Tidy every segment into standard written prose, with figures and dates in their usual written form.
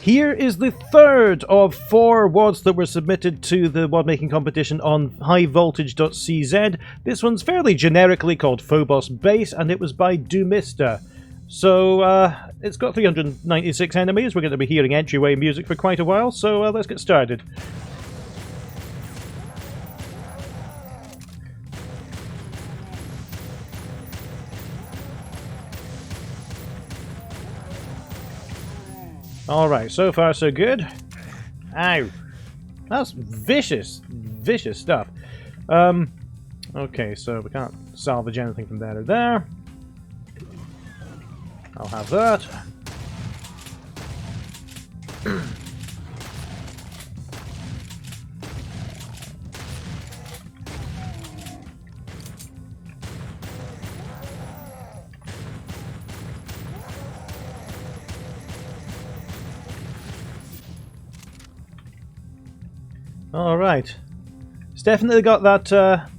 Here is the third of 4 WODs that were submitted to the WOD making competition on highvoltage.cz. This one's fairly generically called Phobos Base, and it was by Doomista. So, it's got 396 enemies. We're going to be hearing entryway music for quite a while, so let's get started. Alright, so far so good. Ow! That's vicious, vicious stuff. Okay, so we can't salvage anything from there or there. I'll have that. Alright. It's definitely got that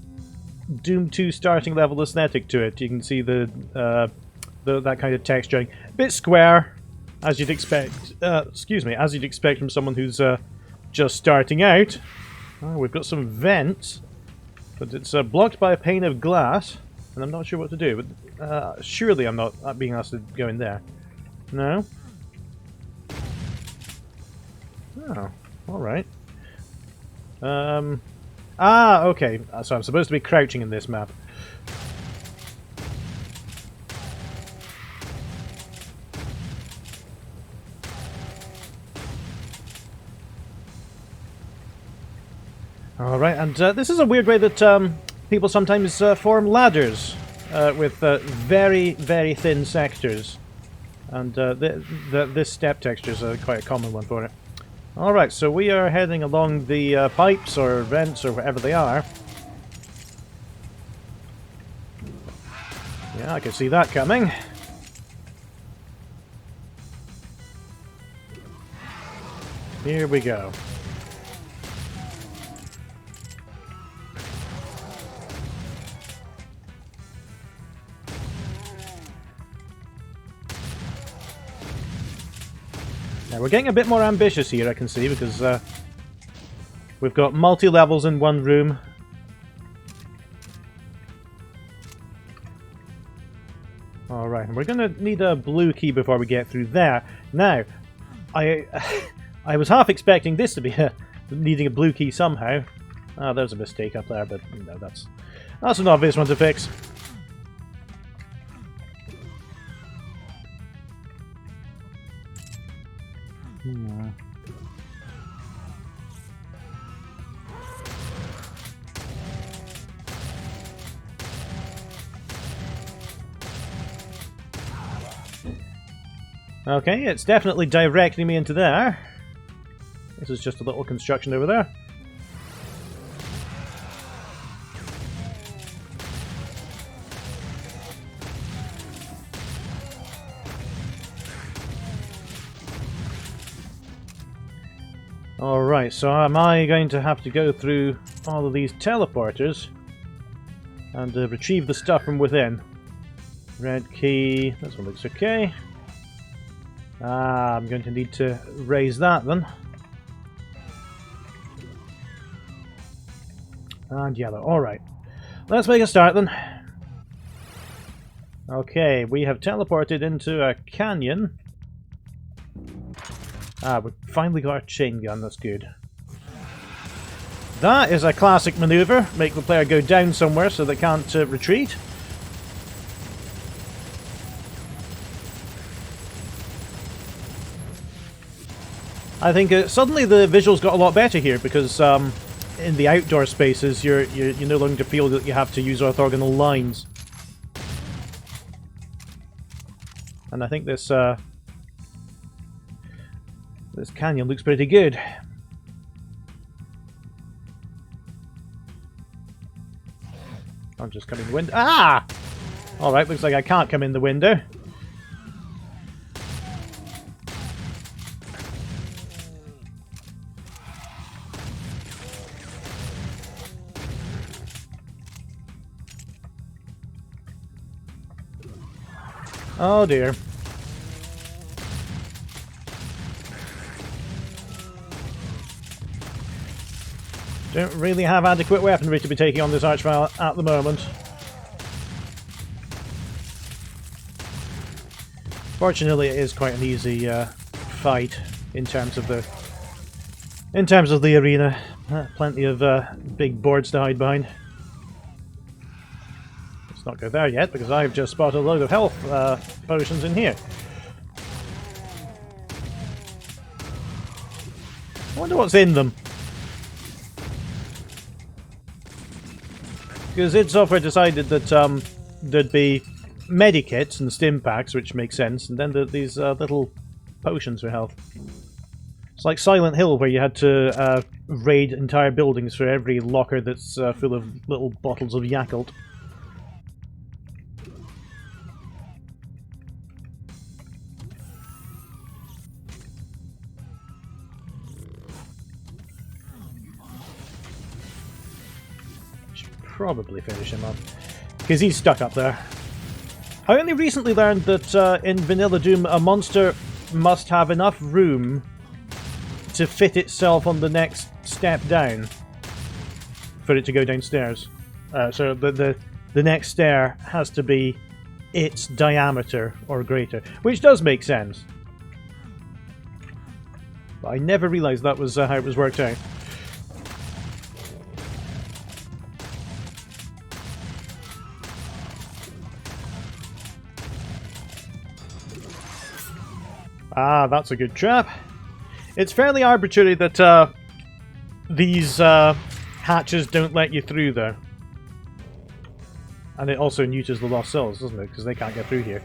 Doom 2 starting level aesthetic to it. You can see that kind of texturing. A bit square, as you'd expect. Excuse me, as you'd expect from someone who's just starting out. Oh, we've got some vents, but it's blocked by a pane of glass, and I'm not sure what to do. But surely I'm not being asked to go in there. No? Oh, alright. Okay. So I'm supposed to be crouching in this map. Alright, and this is a weird way that people sometimes form ladders with very, very thin sectors. And this step texture is quite a common one for it. Alright, so we are heading along the pipes or vents or whatever they are. Yeah, I can see that coming. Here we go. Now we're getting a bit more ambitious here, I can see, because we've got multi-levels in one room. Alright, and we're going to need a blue key before we get through there. Now, I was half expecting this to be needing a blue key somehow. Ah, there's a mistake up there, but you know, that's an obvious one to fix. Okay, it's definitely directing me into there. This is just a little construction over there. Alright, so am I going to have to go through all of these teleporters and retrieve the stuff from within? Red key, this one looks okay. I'm going to need to raise that then. And yellow, alright. Let's make a start then. Okay, we have teleported into a canyon. We've finally got our chain gun, that's good. That is a classic maneuver. Make the player go down somewhere so they can't retreat. I think suddenly the visuals got a lot better here because in the outdoor spaces you're no longer feel that you have to use orthogonal lines. And I think this canyon looks pretty good. I'm just coming in the window. Ah! Alright, looks like I can't come in the window. Oh dear. Don't really have adequate weaponry to be taking on this archvile at the moment. Fortunately, it is quite an easy fight in terms of the arena. Plenty of big boards to hide behind. Let's not go there yet because I've just spotted a load of health potions in here. I wonder what's in them. Because id Software decided that there'd be medikits and stim packs, which makes sense, and then these little potions for health. It's like Silent Hill, where you had to raid entire buildings for every locker that's full of little bottles of Yakult. Should probably finish him up, because he's stuck up there. I only recently learned that in Vanilla Doom, a monster must have enough room to fit itself on the next step down for it to go downstairs. So the next stair has to be its diameter or greater, which does make sense. But I never realised that was how it was worked out. Ah, that's a good trap. It's fairly arbitrary that these hatches don't let you through there. And it also neuters the lost souls, doesn't it? Because they can't get through here.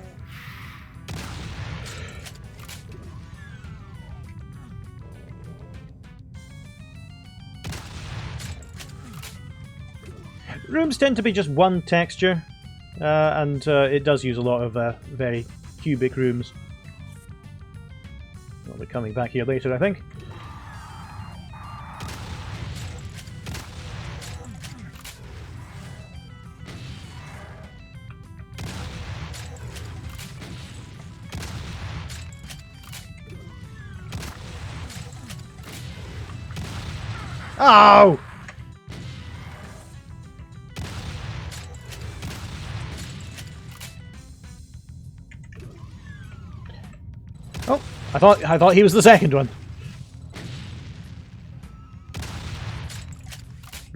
Rooms tend to be just one texture, and it does use a lot of very cubic rooms. I'll be coming back here later, I think. Oh! Oh, I thought he was the second one.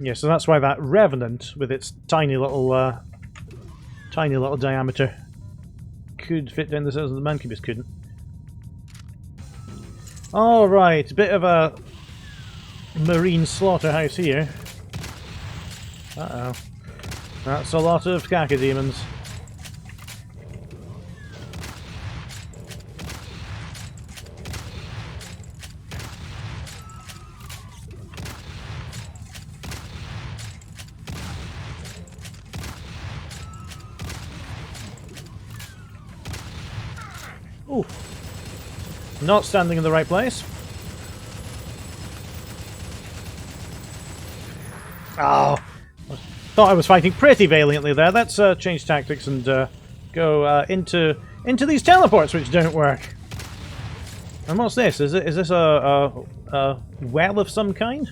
Yeah, so that's why that Revenant, with its tiny little diameter, could fit down the cells of the Mancubus couldn't. All right, a bit of a marine slaughterhouse here. Uh-oh. That's a lot of cacodemons. Ooh. Not standing in the right place. Oh, thought I was fighting pretty valiantly there. Let's change tactics and go into these teleports, which don't work. And what's this? Is this a well of some kind?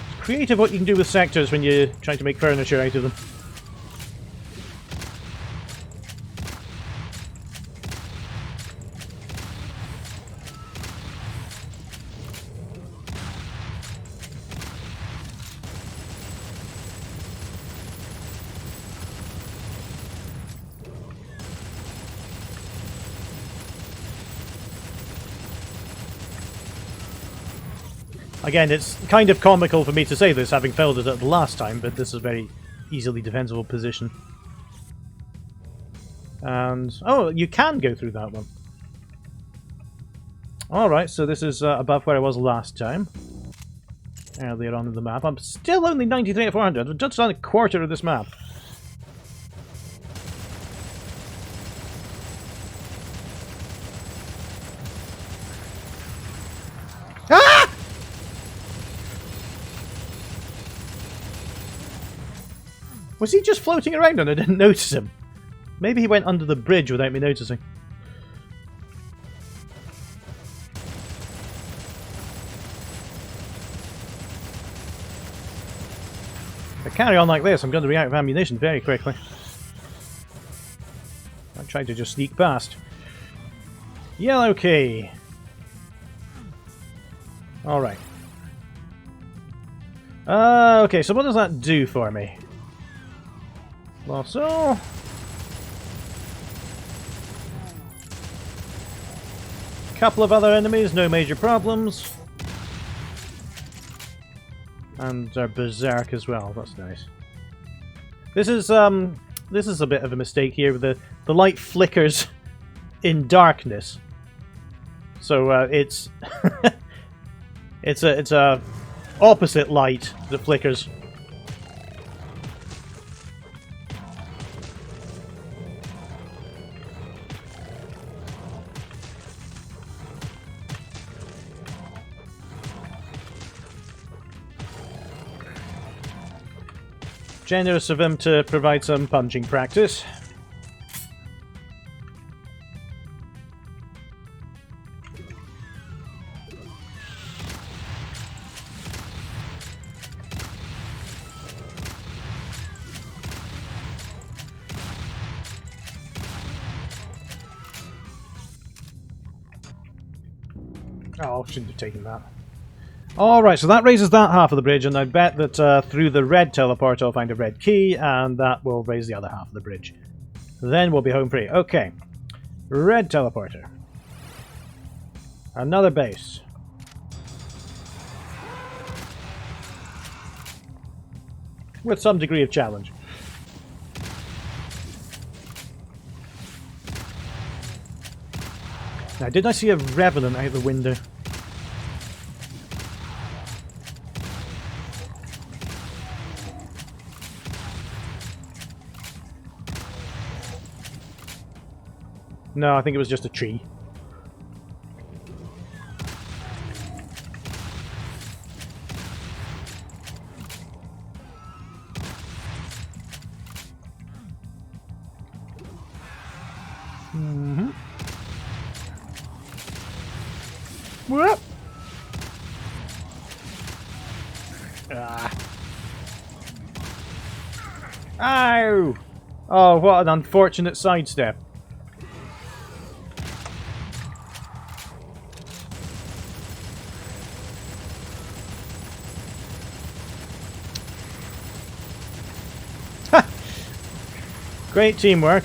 It's creative what you can do with sectors when you're trying to make furniture out of them. Again, it's kind of comical for me to say this, having failed it at the last time, but this is a very easily defensible position. And... oh, you can go through that one. Alright, so this is above where I was last time. Earlier on in the map. I'm still only 93 at 400. I've just done a quarter of this map. Ah! Was he just floating around and I didn't notice him? Maybe he went under the bridge without me noticing. carry on like this, I'm going to be out of ammunition very quickly. I tried to just sneak past. Yellow key. Alright. Okay, so what does that do for me? Lasso. Couple of other enemies, no major problems. And our berserk as well, that's nice. This is a bit of a mistake here. The light flickers in darkness. So it's it's a opposite light that flickers. Generous of him to provide some punching practice. Oh, shouldn't have taken that. Alright, so that raises that half of the bridge, and I bet that through the red teleport I'll find a red key, and that will raise the other half of the bridge. Then we'll be home free. Okay. Red teleporter. Another base. With some degree of challenge. Now, did I see a revenant out the window? No, I think it was just a tree. Whoop! Ah. Ow! Oh, what an unfortunate sidestep. Great teamwork.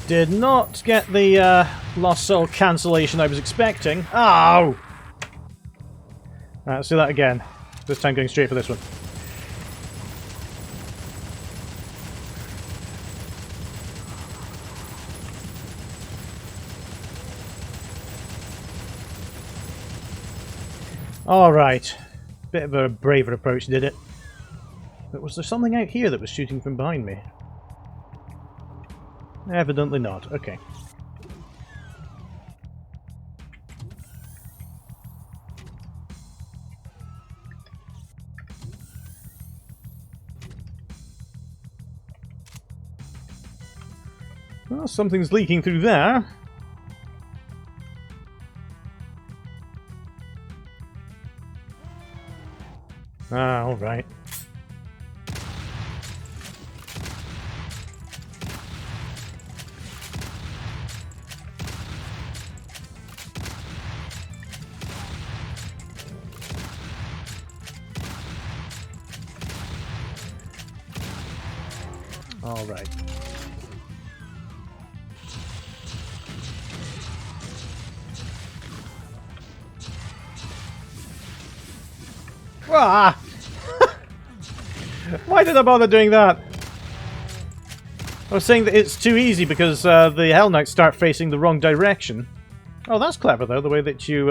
Did not get the Lost Soul cancellation I was expecting. Oh! Alright, let's do that again. This time going straight for this one. Alright. Bit of a braver approach, did it? But was there something out here that was shooting from behind me? Evidently not. Okay. Well, something's leaking through there. Ah, all right. All right. Ah! Why did I bother doing that? I was saying that it's too easy because the Hell Knights start facing the wrong direction. Oh, that's clever though, the way that you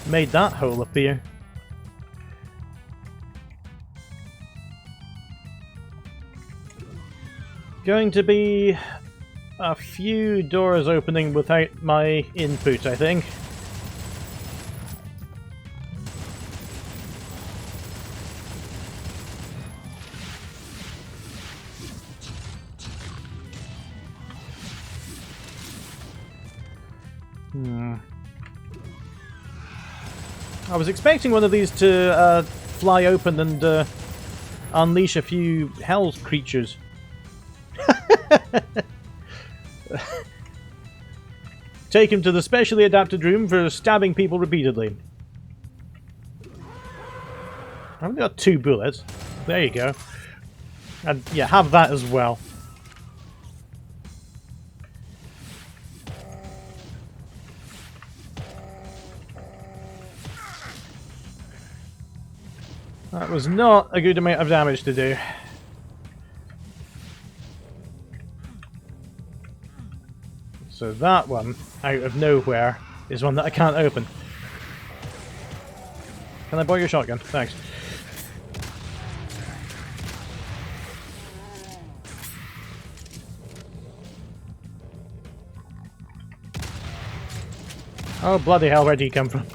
made that hole appear. Going to be a few doors opening without my input, I think. I was expecting one of these to fly open and unleash a few hell creatures. Take him to the specially adapted room for stabbing people repeatedly. I've only got 2 bullets. There you go. And yeah, have that as well. That was not a good amount of damage to do. So that one, out of nowhere, is one that I can't open. Can I borrow your shotgun? Thanks. Oh, bloody hell, where did he come from?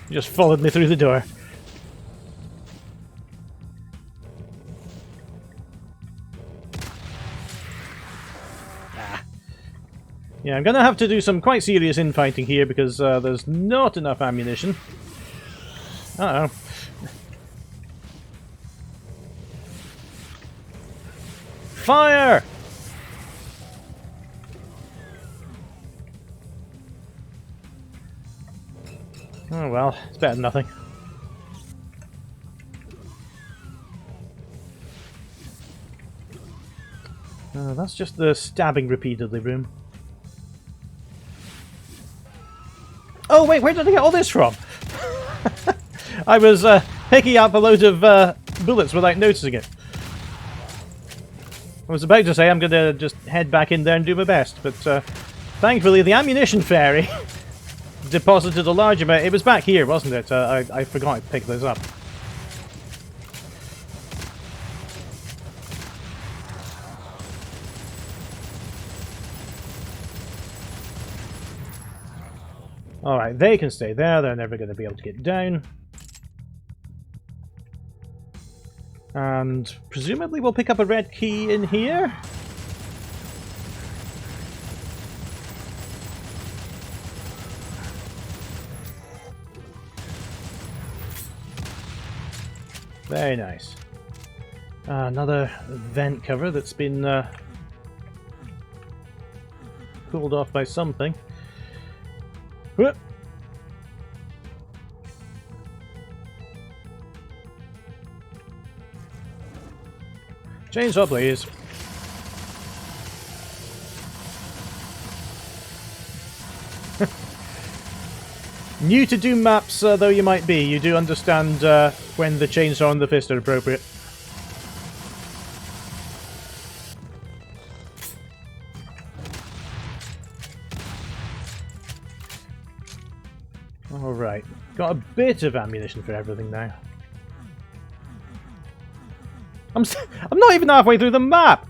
He just followed me through the door. Yeah, I'm gonna have to do some quite serious infighting here because there's not enough ammunition. Uh-oh. Fire! Oh well, it's better than nothing. That's just the stabbing repeatedly room. Oh wait, where did I get all this from? I was picking up a load of bullets without noticing it. I was about to say I'm going to just head back in there and do my best, but thankfully the ammunition fairy deposited a large amount. It was back here, wasn't it? I forgot to pick those up. Alright, they can stay there. They're never going to be able to get down. And presumably we'll pick up a red key in here. Very nice. Another vent cover that's been pulled off by something. Whoop. Chainsaw, please. New to Doom maps, though you might be, you do understand when the chainsaw and the fist are appropriate. Alright, got a bit of ammunition for everything now. I'm not even halfway through the map!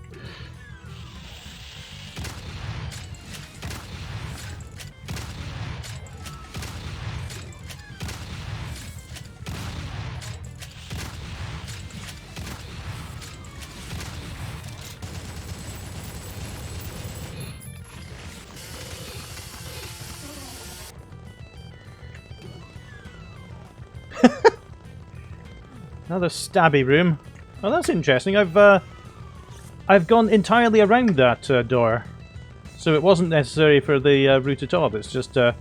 Another stabby room. Oh, that's interesting. I've gone entirely around that door, so it wasn't necessary for the route at all. It's just a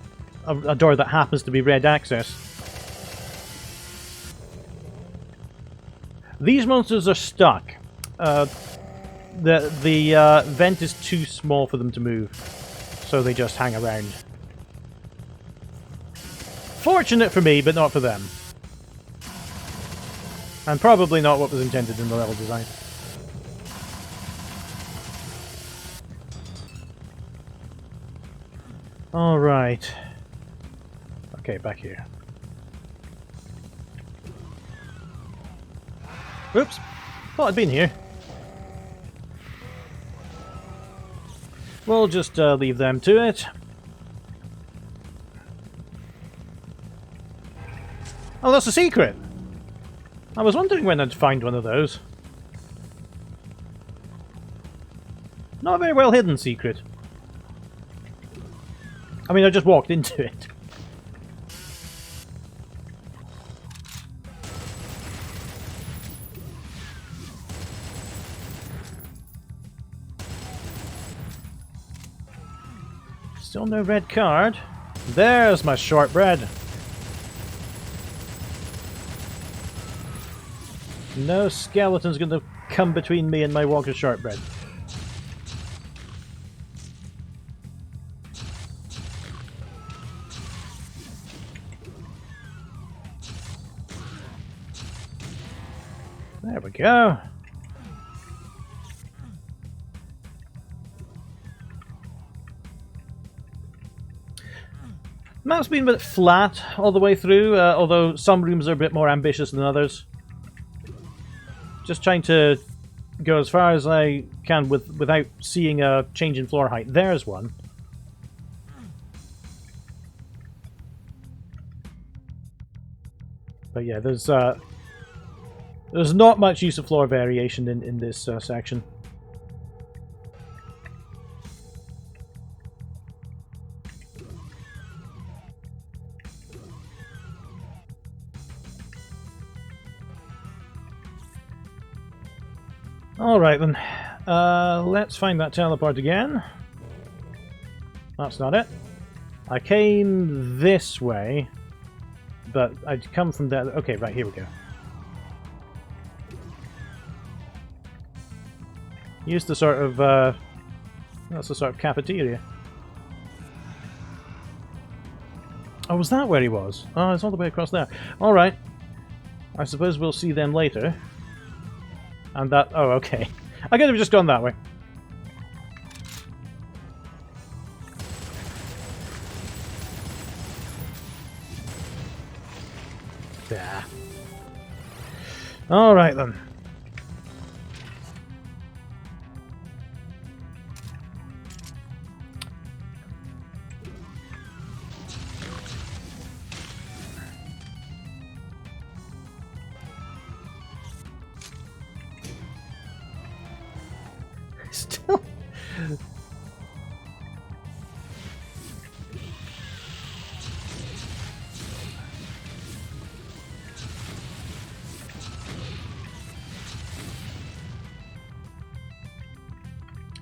door that happens to be red access. These monsters are stuck. The vent is too small for them to move, so they just hang around. Fortunate for me, but not for them. And probably not what was intended in the level design. Alright. Okay, back here. Oops! Thought I'd been here. We'll just leave them to it. Oh, that's a secret! I was wondering when I'd find one of those. Not a very well hidden secret. I mean, I just walked into it. Still no red card. There's my shortbread. No skeleton's going to come between me and my Walker shortbread. There we go. Map's been a bit flat all the way through, although some rooms are a bit more ambitious than others. Just trying to go as far as I can without seeing a change in floor height. There's one. But yeah, there's not much use of floor variation in this section. Alright then, let's find that teleport again. That's not it. I came this way, but I'd come from there. Okay, right, here we go. Use the sort of, that's the sort of cafeteria. Oh, was that where he was? Oh, it's all the way across there. Alright. I suppose we'll see them later. And that... oh, okay. I could have just gone that way. Yeah. Alright then. Still.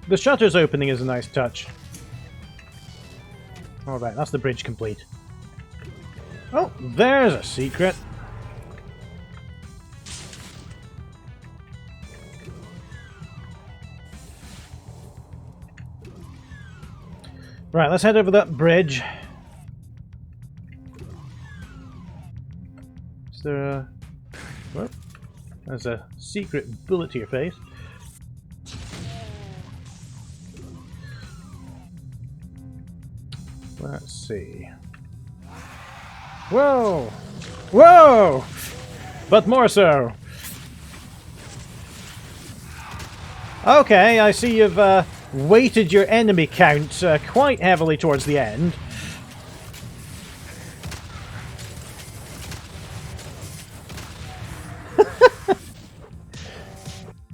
The shutters opening is a nice touch. Alright, that's the bridge complete. Oh, there's a secret. Right, let's head over that bridge. Is there a... what? There's a secret bullet to your face. Let's see. Whoa! Whoa! But more so. Okay, I see you've weighted your enemy count quite heavily towards the end.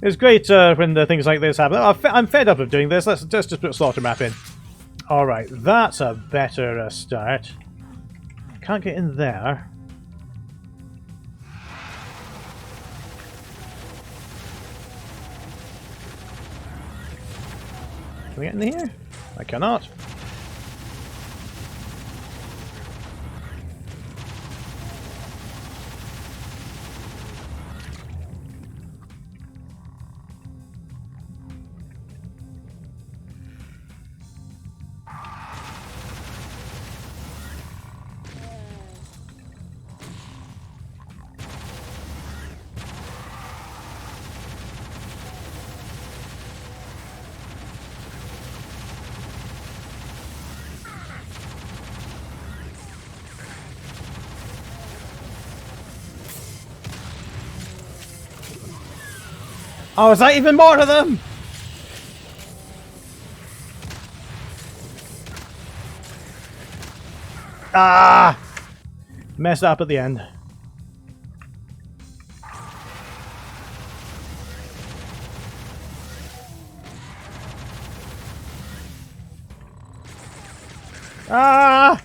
It's great when things like this happen. Oh, I'm fed up of doing this. Let's just put a slaughter map in. Alright, that's a better start. Can't get in there. Can we get in here? I cannot. Oh, is that even more of them? Ah! Messed up at the end. Ah!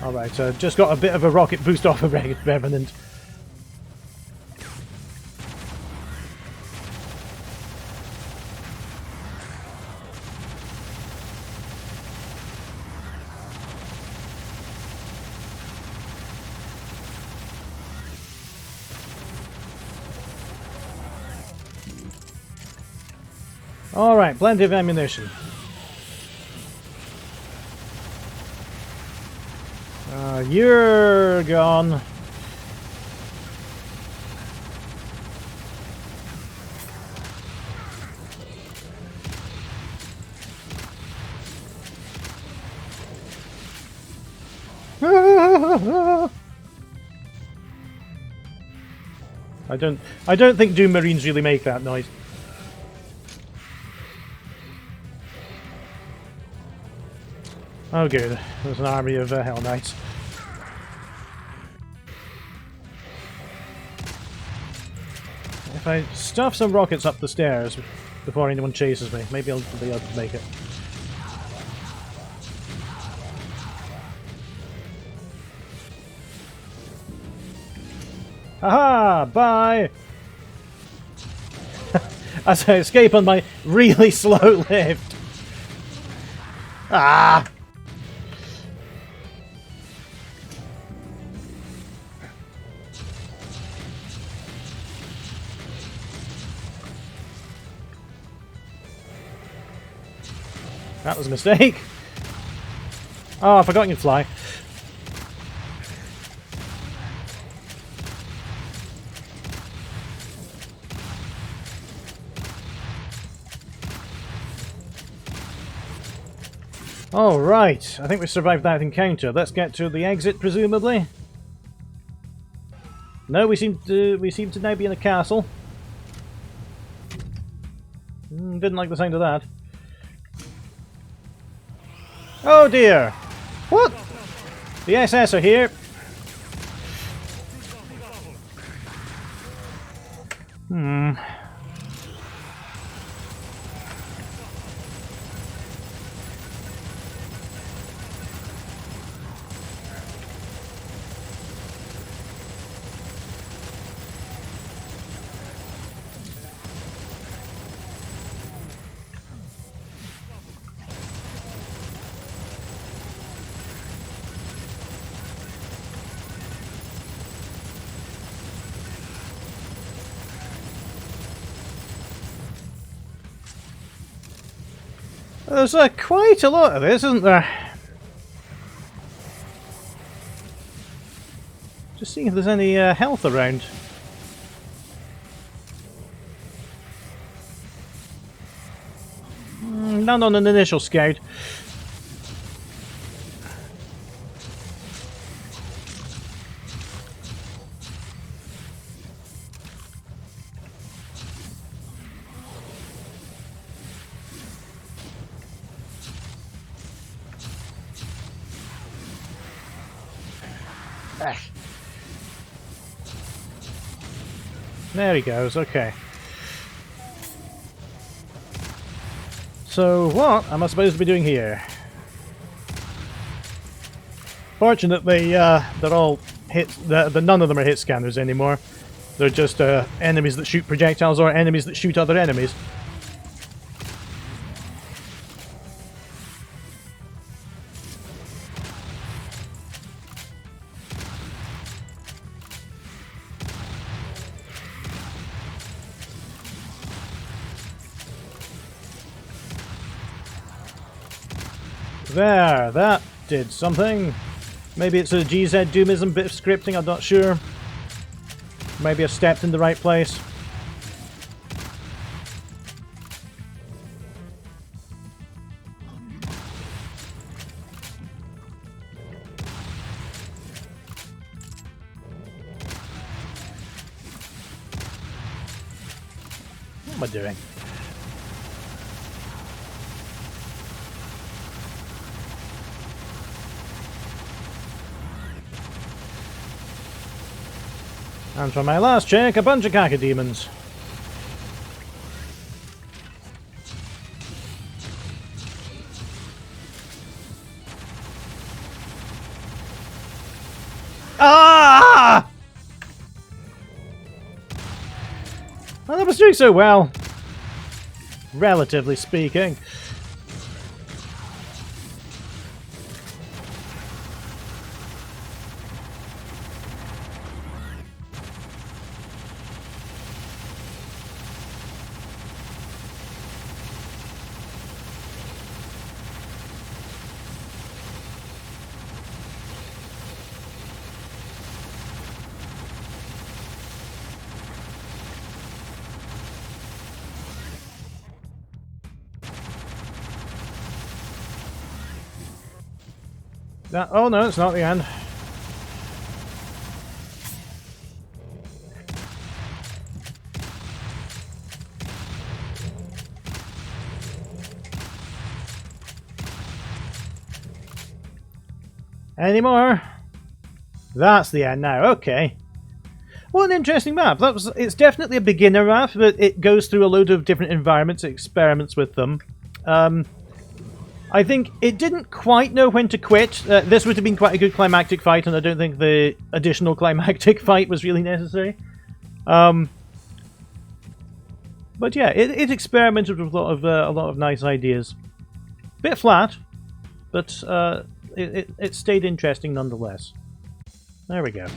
Alright, so just got a bit of a rocket boost off of Revenant. Alright, plenty of ammunition. You're gone. I don't think Doom Marines really make that noise. Oh good, there's an army of Hell Knights. If I stuff some rockets up the stairs before anyone chases me, maybe I'll be able to make it. Haha! Bye! As I escape on my really slow lift. Ah! That was a mistake. Oh, I forgot you could fly. All right, I think we survived that encounter. Let's get to the exit, presumably. No, we seem to now be in a castle. Didn't like the sound of that. Oh dear! What? The SS are here. There's quite a lot of this, isn't there? Just seeing if there's any health around. None on an initial scout. There he goes, okay. So what am I supposed to be doing here? Fortunately, they're all hit. None of them are hit scanners anymore. They're just enemies that shoot projectiles or enemies that shoot other enemies. There, that did something. Maybe it's a GZ Doomism bit of scripting, I'm not sure. Maybe I stepped in the right place. What am I doing? And for my last check, a bunch of cacodemons. Ah! Well, that was doing so well, relatively speaking. Oh no, it's not the end. Any more? That's the end now, okay. What an interesting map. It's definitely a beginner map, but it goes through a load of different environments, it experiments with them. I think it didn't quite know when to quit. This would have been quite a good climactic fight, and I don't think the additional climactic fight was really necessary. But yeah, it experimented with a lot of nice ideas. Bit flat, but it stayed interesting nonetheless. There we go.